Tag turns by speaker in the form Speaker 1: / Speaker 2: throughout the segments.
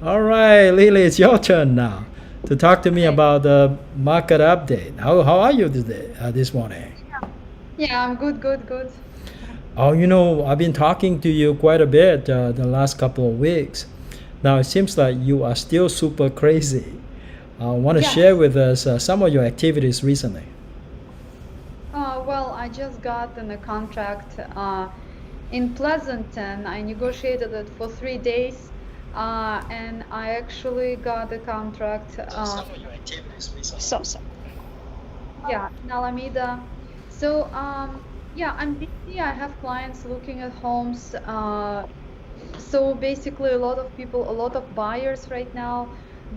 Speaker 1: All right, Lily, it's your turn now to talk to me
Speaker 2: Hi.
Speaker 1: about the market update. How are you today, this morning?
Speaker 2: Yeah, I'm good, good, good.
Speaker 1: Oh, I've been talking to you quite a bit the last couple of weeks. Now it seems like you are still super crazy. I want to share
Speaker 2: Yes.
Speaker 1: with us some of your activities recently.
Speaker 2: Well, I just got in a contract in Pleasanton. I negotiated it for 3 days, and I actually got a contract. So yeah, in Alameda. So yeah, I'm busy. I have clients looking at homes. So basically, a lot of people, a lot of buyers right now.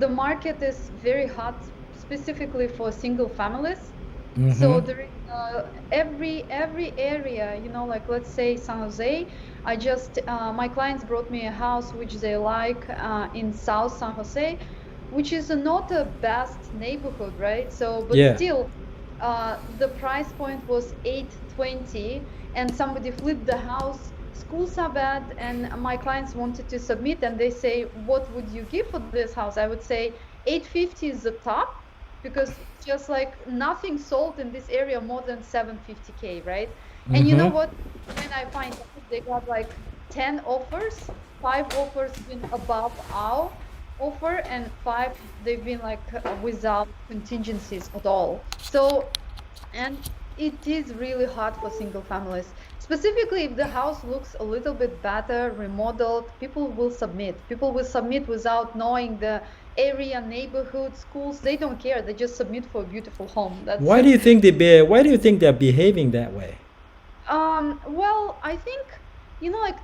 Speaker 2: The market is very hot, specifically for single families.
Speaker 1: Mm-hmm.
Speaker 2: So there is every area, like let's say San Jose. I just my clients brought me a house which they like in South San Jose, which is not a best neighborhood, right? So, but
Speaker 1: Yeah.
Speaker 2: still, the price point was 820, and somebody flipped the house. Schools are bad, and my clients wanted to submit, and they say, "What would you give for this house?" I would say 850 is the top because just like nothing sold in this area more than 750K, right? And you know
Speaker 1: Mm-hmm.
Speaker 2: what? When I find out they got like 10 offers, five offers been above our offer, and five they've been like without contingencies at all. So, and it is really hard for single families. Specifically, if the house looks a little bit better, remodeled, people will submit. People will submit without knowing the area, neighborhood, schools. They don't care. They just submit for a beautiful home. That's
Speaker 1: Why do you think they're behaving that way?
Speaker 2: well, I think, like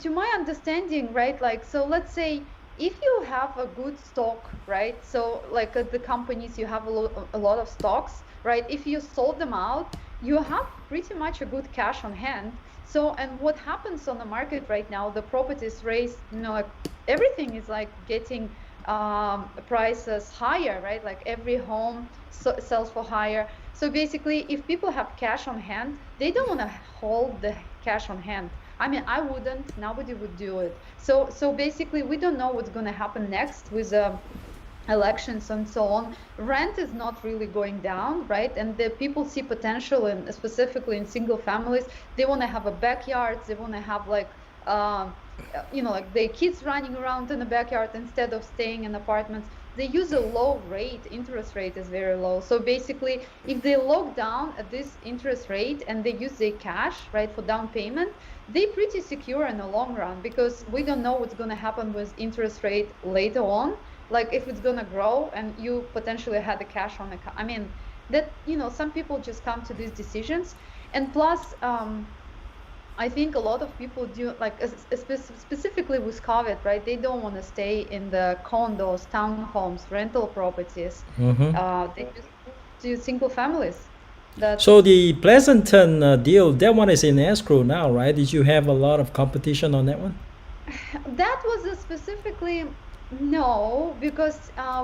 Speaker 2: to my understanding, right? Like, so let's say if you have a good stock, right? So like at the companies, you have a lot of stocks, right? If you sold them out, you have pretty much a good cash on hand. So, and what happens on the market right now, the properties raise, like everything is like getting prices higher, right? Like every home sells for higher. So basically, if people have cash on hand, they don't want to hold the cash on hand. I mean, I wouldn't. Nobody would do it. So basically, we don't know what's going to happen next with elections and so on. Rent is not really going down, right? And the people see potential in, specifically in single families. They want to have a backyard. They want to have like like their kids running around in the backyard instead of staying in apartments. They use a low rate. Interest rate is very low. So basically, if they lock down at this interest rate and they use their cash, right, for down payment, they pretty secure in the long run because we don't know what's going to happen with interest rate later on, like if it's going to grow and you potentially had the cash on account. I mean, that, some people just come to these decisions. And plus, I think a lot of people do, like specifically with COVID, right? They don't want to stay in the condos, townhomes, rental properties.
Speaker 1: Mm-hmm.
Speaker 2: They just move to single families.
Speaker 1: So
Speaker 2: That's
Speaker 1: the Pleasanton deal, that one is in escrow now, right? Did you have a lot of competition on that one?
Speaker 2: that was a specifically no, because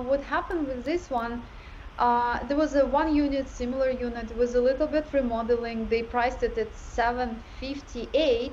Speaker 2: what happened with this one, there was a one unit, similar unit, it was a little bit remodeling. They priced it at 758,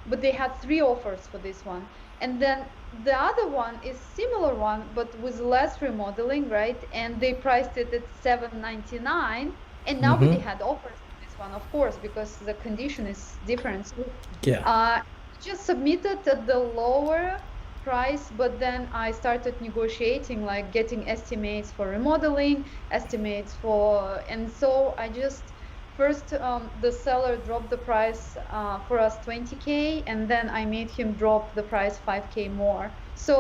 Speaker 2: but they had three offers for this one. And then the other one is similar one, but with less remodeling, right? And they priced it at 799, and
Speaker 1: Mm-hmm.
Speaker 2: nobody had offers for this one, of course, because the condition is different. So,
Speaker 1: Yeah.
Speaker 2: uh, just submitted at the lower price, but then I started negotiating, like getting estimates for remodeling, estimates for, and so I just first the seller dropped the price for us 20K, and then I made him drop the price 5K more. So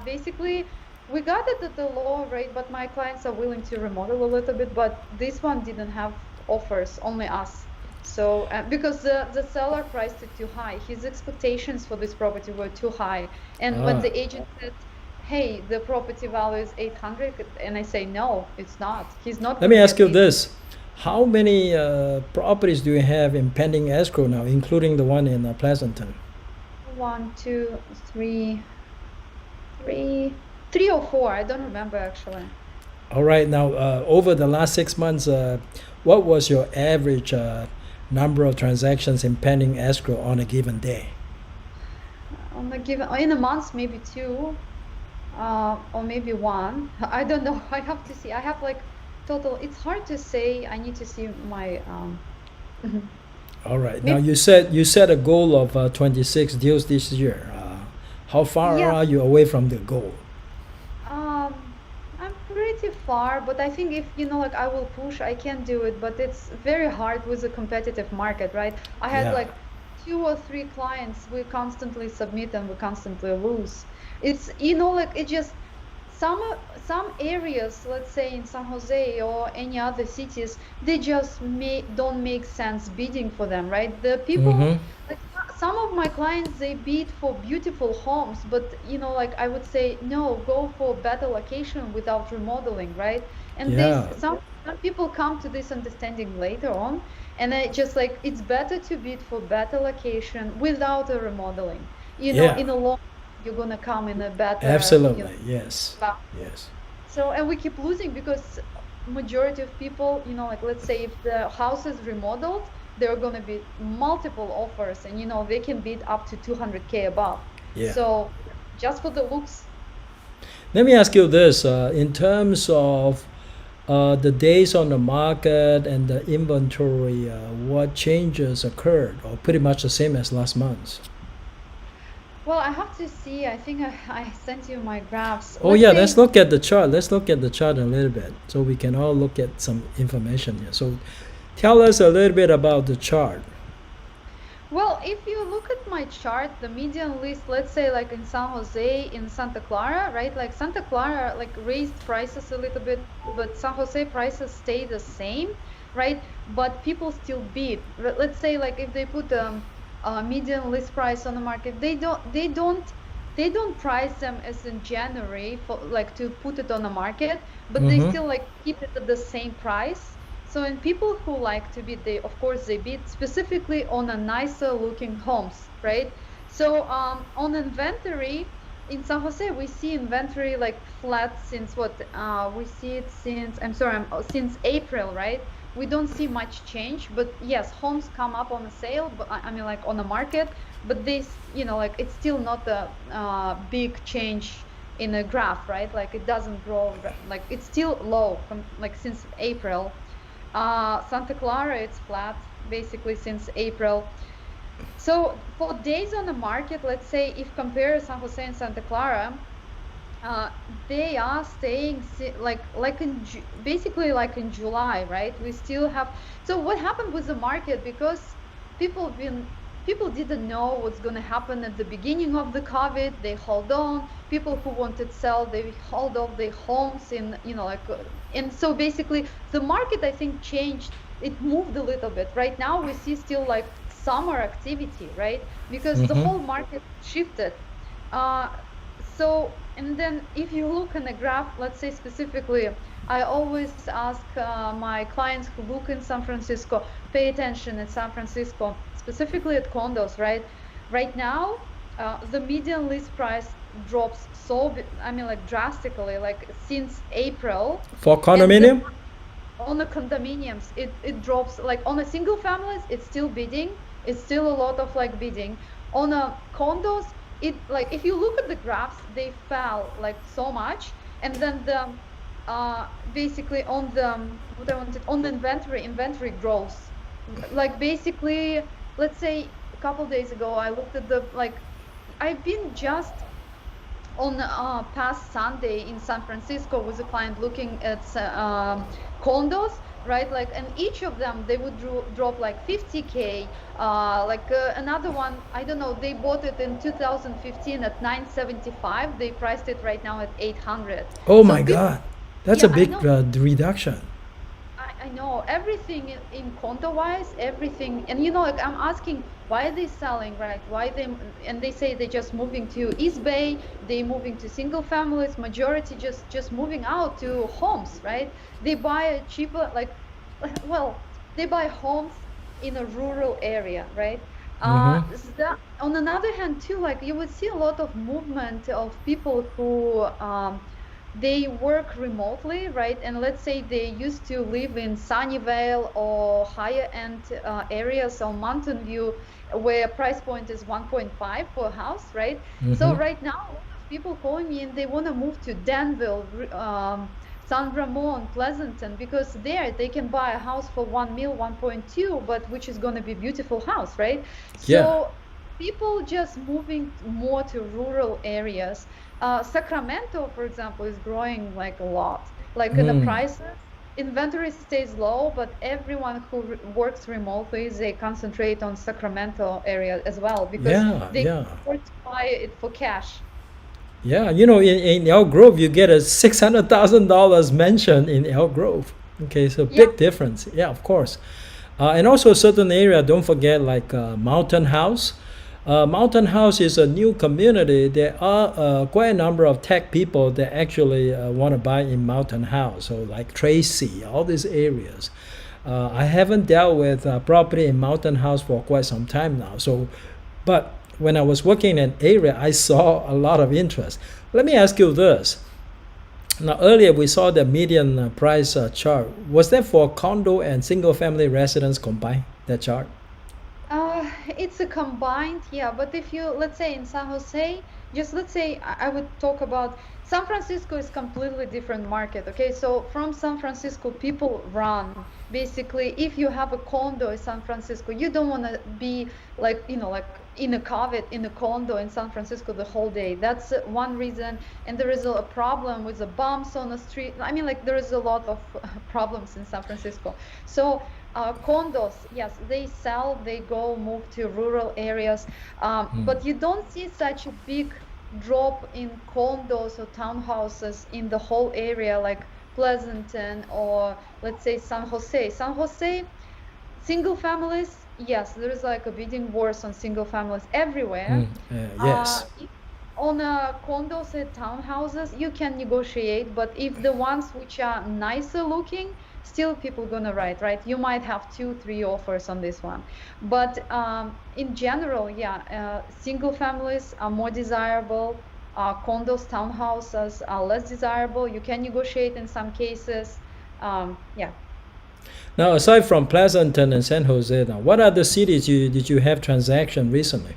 Speaker 2: basically, we got it at the lower rate, but my clients are willing to remodel a little bit. But this one didn't have offers, only us. So, because the seller priced it too high, his expectations for this property were too high. And when
Speaker 1: Ah.
Speaker 2: the agent said, "Hey, the property value is 800," and I say, "No, it's not. He's not
Speaker 1: Let
Speaker 2: going
Speaker 1: me
Speaker 2: to
Speaker 1: ask
Speaker 2: get
Speaker 1: you
Speaker 2: eight.
Speaker 1: this. How many properties do you have in pending escrow now, including the one in Pleasanton?
Speaker 2: One, two, three or four. I don't remember actually.
Speaker 1: All right, now over the last 6 months, what was your average number of transactions in pending escrow on a given day?
Speaker 2: On the given in a month, maybe two. or maybe one. I don't know. I have to see. I have like total. It's hard to say. I need to see my
Speaker 1: All right. Now
Speaker 2: maybe.
Speaker 1: you set a goal of 26 deals this year. How far
Speaker 2: Yeah.
Speaker 1: are you away from the goal?
Speaker 2: I'm pretty far, but I think if like I will push, I can do it. But it's very hard with a competitive market, right? I had
Speaker 1: Yeah.
Speaker 2: like two or three clients we constantly submit and we constantly lose. It's like it just some areas, let's say in San Jose or any other cities, they just don't make sense bidding for them, right? The people,
Speaker 1: Mm-hmm.
Speaker 2: like some of my clients, they bid for beautiful homes, but like I would say, no, go for better location without remodeling, right? And
Speaker 1: Yeah.
Speaker 2: some people come to this understanding later on, and I just like it's better to bid for better location without a remodeling.
Speaker 1: Yeah.
Speaker 2: In a long, you're gonna come in a better,
Speaker 1: Absolutely. Yes. Yes.
Speaker 2: so, and we keep losing because majority of people, like let's say if the house is remodeled, there are going to be multiple offers and, they can bid up to 200K above.
Speaker 1: Yeah.
Speaker 2: So just for the looks,
Speaker 1: Let me ask you this: in terms of the days on the market and the inventory, what changes occurred, or pretty much the same as last month?
Speaker 2: well, I have to see. I think I sent you my graphs.
Speaker 1: Oh
Speaker 2: Let's
Speaker 1: yeah,
Speaker 2: say,
Speaker 1: let's look at the chart. Let's look at the chart a little bit, so we can all look at some information here. So, tell us a little bit about the chart.
Speaker 2: well, if you look at my chart, the median list, let's say like in San Jose, in Santa Clara, right? Like Santa Clara like raised prices a little bit, but San Jose prices stay the same, right? But people still bid. Let's say like if they put a median list price on the market, they don't price them as in January for like to put it on the market, but they
Speaker 1: Mm-hmm.
Speaker 2: still like keep it at the same price. So, and people who like to bid, they of course they bid specifically on a nicer looking homes, right? So, on inventory in San Jose, we see inventory like flat since what? We see it since since April, right? We don't see much change, but yes, homes come up on a sale, but I mean like on the market, but this, like it's still not a big change in a graph, right? Like it doesn't grow, like it's still low, like since April. Santa Clara, it's flat basically since April. So for days on the market, let's say if compare San Jose and Santa Clara, uh, they are staying like in basically like in July, right? We still have. So what happened with the market, because people been people didn't know what's going to happen at the beginning of the COVID. They hold on. People who wanted to sell, they hold off their homes in, like, and so basically the market, I think, changed. It moved a little bit. Right now we see still like summer activity, right? Because the
Speaker 1: Mm-hmm.
Speaker 2: whole market shifted. Uh, so, and then if you look in the graph, let's say specifically, I always ask my clients who look in San Francisco, pay attention at San Francisco, specifically at condos, right? Right now, the median list price drops I mean, like drastically, like since April,
Speaker 1: For
Speaker 2: and
Speaker 1: condominium?
Speaker 2: on the condominiums, it drops. Like on the single families, it's still bidding. It's still a lot of like bidding. On a condos, it like if you look at the graphs, they fell like so much, and then the basically on the what I wanted on the inventory grows. Like basically, let's say a couple days ago, I looked at the like I've been just on past Sunday in San Francisco with a client looking at condos, right? Like, and each of them they would drop like 50K. Like another one, I don't know, they bought it in 2015 at 975. They priced it right now at 800.
Speaker 1: Oh
Speaker 2: So
Speaker 1: my
Speaker 2: people,
Speaker 1: God, that's a
Speaker 2: yeah, I
Speaker 1: big
Speaker 2: know.
Speaker 1: reduction.
Speaker 2: I know everything in condo wise, everything, and like I'm asking why are they selling, right? Why they and they say they're just moving to East Bay, they moving to single families, majority just moving out to homes, right? They buy a cheaper well, they buy homes in a rural area, right?
Speaker 1: Mm-hmm.
Speaker 2: On another hand too, like you would see a lot of movement of people who they work remotely, right? And let's say they used to live in Sunnyvale or higher end areas or Mountain View, where price point is 1.5 for a house, right? So
Speaker 1: Mm-hmm.
Speaker 2: right now, people calling me and they want to move to Danville, San Ramon, Pleasanton, because there they can buy a house for 1 mil, 1.2, but which is going to be a beautiful house, right?
Speaker 1: Yeah.
Speaker 2: So people just moving more to rural areas. Sacramento, for example, is growing like a lot. Like in the
Speaker 1: Mm.
Speaker 2: prices, inventory stays low, but everyone who works remotely, they concentrate on Sacramento area as well because
Speaker 1: Yeah,
Speaker 2: they can
Speaker 1: yeah.
Speaker 2: afford to buy it for cash.
Speaker 1: Yeah, in Elk Grove, you get a $600,000 mention in Elk Grove. Okay, so
Speaker 2: Yeah.
Speaker 1: big difference. Yeah, of course. And also certain area, don't forget like Mountain House. Mountain House is a new community. There are quite a number of tech people that actually want to buy in Mountain House. So like Tracy, all these areas. I haven't dealt with property in Mountain House for quite some time now. So, but when I was working in an area, I saw a lot of interest. Let me ask you this. Now, earlier we saw the median price chart. Was that for condo and single family residence combined, that chart?
Speaker 2: It's a combined, yeah. But if you, let's say in San Jose, just let's say I would talk about San Francisco is completely different market. Okay, so from San Francisco, people run. Basically, if you have a condo in San Francisco, you don't want to be like, like in a COVID in a condo in San Francisco the whole day. That's one reason. And there is a problem with the bumps on the street. I mean, like there is a lot of problems in San Francisco. So condos, yes, they sell, they go move to rural areas, but you don't see such a big drop in condos or townhouses in the whole area like Pleasanton or let's say San Jose. San Jose, single families, yes, there is like a bidding wars on single families everywhere.
Speaker 1: Yes.
Speaker 2: If on condos and townhouses, you can negotiate, but if the ones which are nicer looking, still people gonna write, right? You might have two, three offers on this one, but in general, yeah, single families are more desirable. Condos, townhouses are less desirable. You can negotiate in some cases. Yeah.
Speaker 1: Now, aside from Pleasanton and San Jose, now what other cities did you have transaction recently?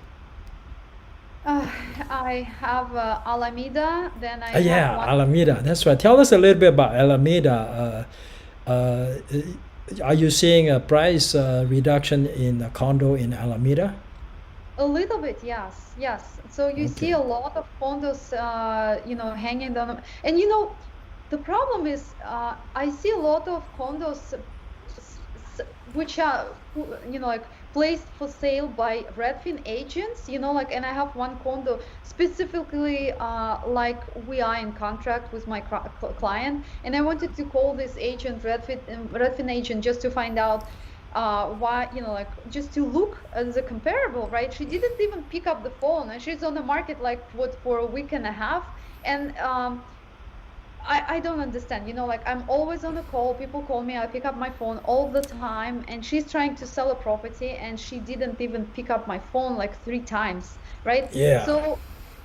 Speaker 2: I have Alameda, then I have
Speaker 1: Yeah,
Speaker 2: one.
Speaker 1: Alameda. That's right. Tell us a little bit about Alameda. Uh, are you seeing a price reduction in a condo in Alameda?
Speaker 2: A little bit, yes, yes. So you see
Speaker 1: Okay.
Speaker 2: a lot of condos, hanging down. And the problem is, I see a lot of condos which are, like placed for sale by Redfin agents, like, and I have one condo specifically, like we are in contract with my client, and I wanted to call this agent, Redfin agent, just to find out why, like just to look as a comparable, right? She didn't even pick up the phone, and she's on the market like what for a week and a half, and I don't understand, like I'm always on a call, people call me, I pick up my phone all the time, and she's trying to sell a property and she didn't even pick up my phone like 3 times, right?
Speaker 1: Yeah.
Speaker 2: So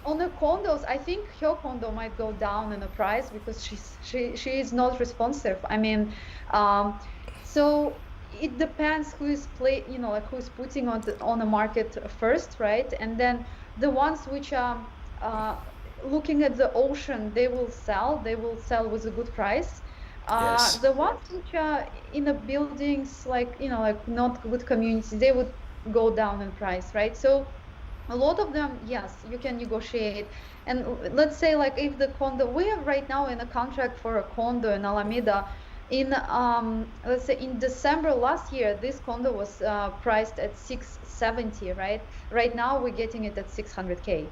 Speaker 2: on the condos, I think her condo might go down in the price because she is not responsive. I mean, so it depends who is like who's putting on the market first, right? And then the ones which are uh, looking at the ocean, they will sell with a good price.
Speaker 1: Yes.
Speaker 2: The ones which are in the buildings, like like not good community, they would go down in price, right? So a lot of them, yes, you can negotiate. And let's say like if the condo, we are right now in a contract for a condo in Alameda. In let's say in December last year, this condo was priced at 670, right? Right now we're getting it at 600K.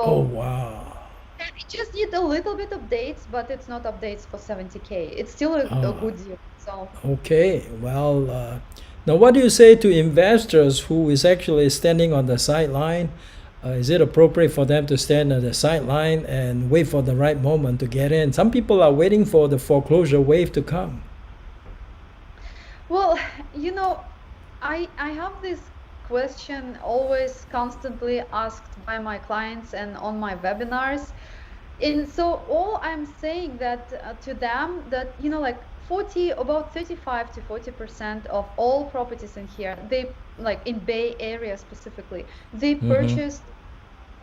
Speaker 1: Oh,
Speaker 2: So
Speaker 1: wow.
Speaker 2: it just need a little bit updates, but it's not updates for 70K. It's still a
Speaker 1: Oh,
Speaker 2: good deal. So
Speaker 1: okay. Well, now what do you say to investors who is actually standing on the sideline? Is it appropriate for them to stand on the sideline and wait for the right moment to get in? Some people are waiting for the foreclosure wave to come.
Speaker 2: well, you know, I have this question always constantly asked by my clients and on my webinars. And so all I'm saying that to them that like 40 about 35 to 40% of all properties in here, they like in Bay Area specifically, they
Speaker 1: Mm-hmm.
Speaker 2: purchased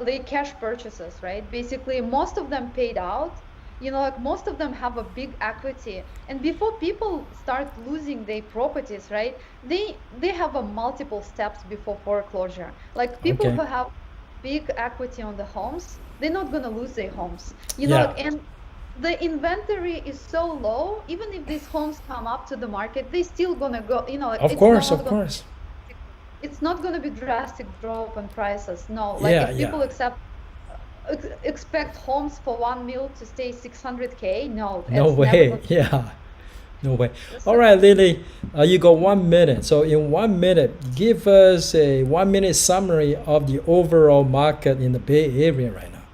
Speaker 2: they cash purchases, right? Basically, most of them paid out. Like most of them have a big equity, and before people start losing their properties, right? They have a multiple steps before foreclosure. Like people
Speaker 1: Okay.
Speaker 2: who have big equity on the homes, they're not gonna lose their homes.
Speaker 1: Yeah.
Speaker 2: Like, and the inventory is so low. Even if these homes come up to the market, they still gonna go. Like
Speaker 1: Of
Speaker 2: it's
Speaker 1: course.
Speaker 2: not
Speaker 1: Of
Speaker 2: gonna
Speaker 1: course.
Speaker 2: it's not going to be drastic drop in prices. No, like
Speaker 1: Yeah.
Speaker 2: if
Speaker 1: Yeah.
Speaker 2: people expect homes for 1 mil to stay 600K, no,
Speaker 1: No
Speaker 2: it's never
Speaker 1: way.
Speaker 2: going
Speaker 1: Yeah. No way.
Speaker 2: to.
Speaker 1: All
Speaker 2: So,
Speaker 1: right, Lily, you got 1 minute. So in 1 minute, give us a 1 minute summary of the overall market in the Bay Area right now.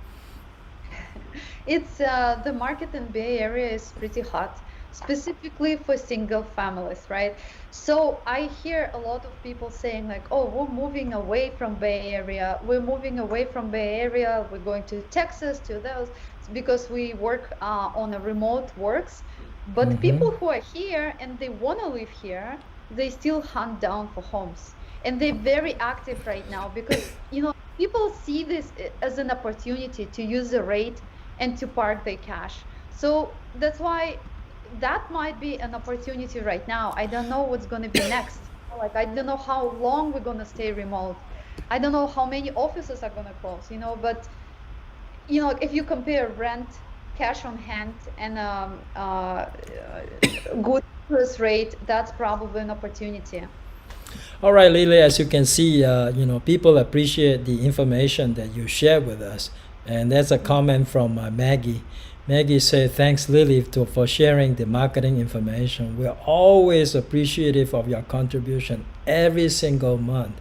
Speaker 2: it's the market in Bay Area is pretty hot, specifically for single families, right? So I hear a lot of people saying like, "Oh, we're moving away from Bay Area. We're moving away from Bay Area. We're going to Texas to those because we work on a remote works." But
Speaker 1: Mm-hmm.
Speaker 2: people who are here and they want to live here, they still hunt down for homes, and they're very active right now because people see this as an opportunity to use the rate and to park their cash. So that's why that might be an opportunity right now. I don't know what's going to be next. Like, I don't know how long we're going to stay remote. I don't know how many offices are going to close, but, if you compare rent, cash on hand, and good interest rate, that's probably an opportunity.
Speaker 1: All right, Lily, as you can see, people appreciate the information that you share with us. And that's a comment from Maggie. Maggie said, thanks, Lily, for sharing the marketing information. We're always appreciative of your contribution every single month.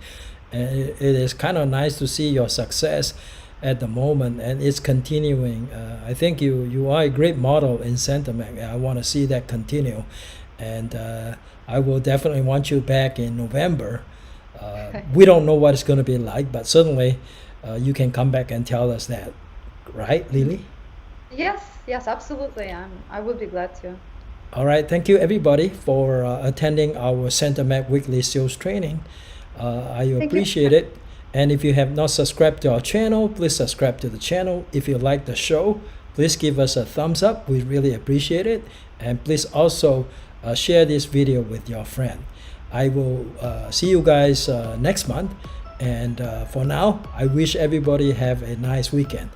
Speaker 1: And it is kind of nice to see your success at the moment, and it's continuing. I think you are a great model in Centermac. I want to see that continue. And I will definitely want you back in November. We don't know what it's going to be like, but certainly you can come back and tell us that. Right, Lily?
Speaker 2: Yes, absolutely. I would be glad to.
Speaker 1: All right. Thank you, everybody, for attending our Centermac weekly sales training. I
Speaker 2: Thank you.
Speaker 1: appreciate it. And if you have not subscribed to our channel, please subscribe to the channel. If you like the show, please give us a thumbs up. We really appreciate it. And please also share this video with your friend. I will see you guys next month. And for now, I wish everybody have a nice weekend.